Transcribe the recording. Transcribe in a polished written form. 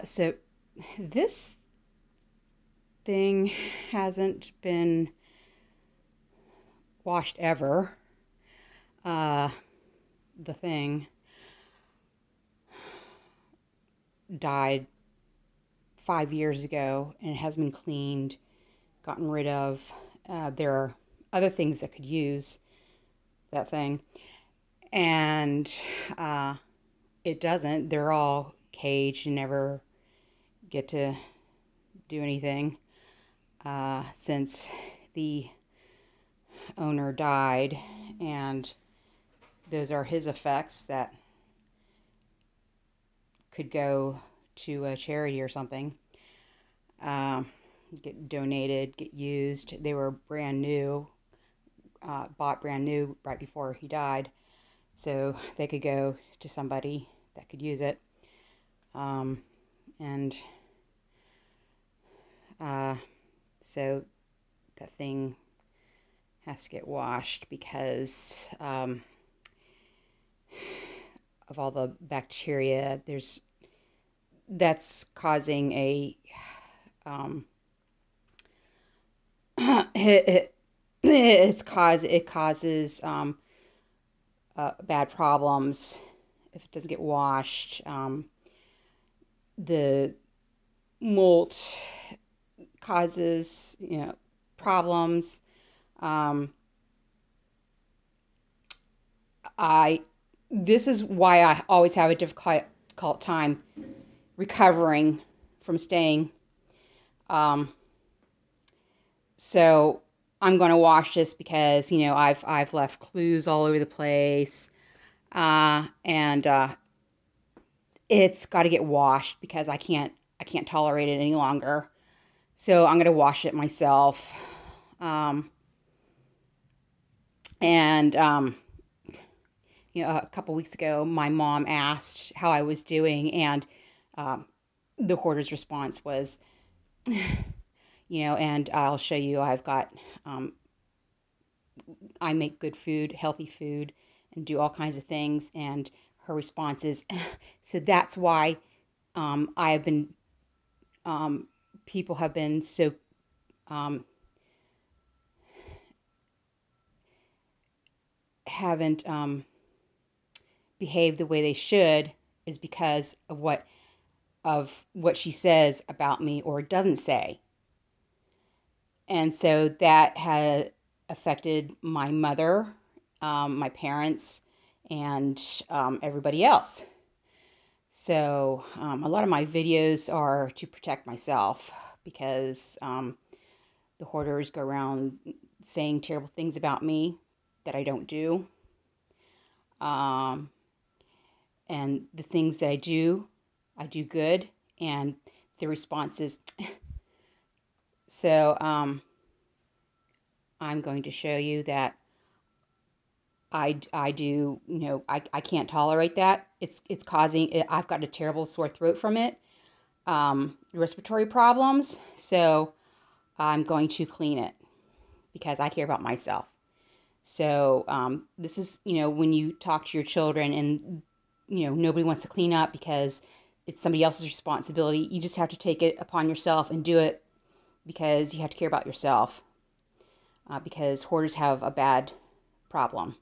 So this thing hasn't been washed ever. Uh, the thing died 5 years ago and it has been cleaned, gotten rid of. There are other things that could use that thing, and uh, it doesn't. They're all caged and never get to do anything since the owner died, and those are his effects that could go to a charity or something, uh, get donated, get used. They were brand new, bought brand new right before he died, so they could go to somebody that could use it. And uh, so that thing has to get washed because of all the bacteria. That's causing a it, it causes bad problems if it doesn't get washed. The molt causes problems. Um, I This is why I always have a difficult time recovering from staying. Um, so I'm going to wash this because I've left clues all over the place, and it's got to get washed because I can't tolerate it any longer. So I'm going to wash it myself. Um, and a couple weeks ago, my mom asked how I was doing, and um, the hoarder's response was, and I'll show you. Um, I make good food, healthy food, and do all kinds of things. And her response is, so that's why I have been, um, people have been so, um, haven't behaved the way they should, is because of what she says about me or doesn't say. And so that has affected my mother, my parents, and everybody else. So a lot of my videos are to protect myself because the hoarders go around saying terrible things about me that I don't do. Um, and the things that I do good. And the response is, so I'm going to show you that I do, I can't tolerate that. It's causing it. I've got a terrible sore throat from it, respiratory problems. So I'm going to clean it because I care about myself. So this is, when you talk to your children and, nobody wants to clean up because it's somebody else's responsibility. You just have to take it upon yourself and do it because you have to care about yourself, because hoarders have a bad problem.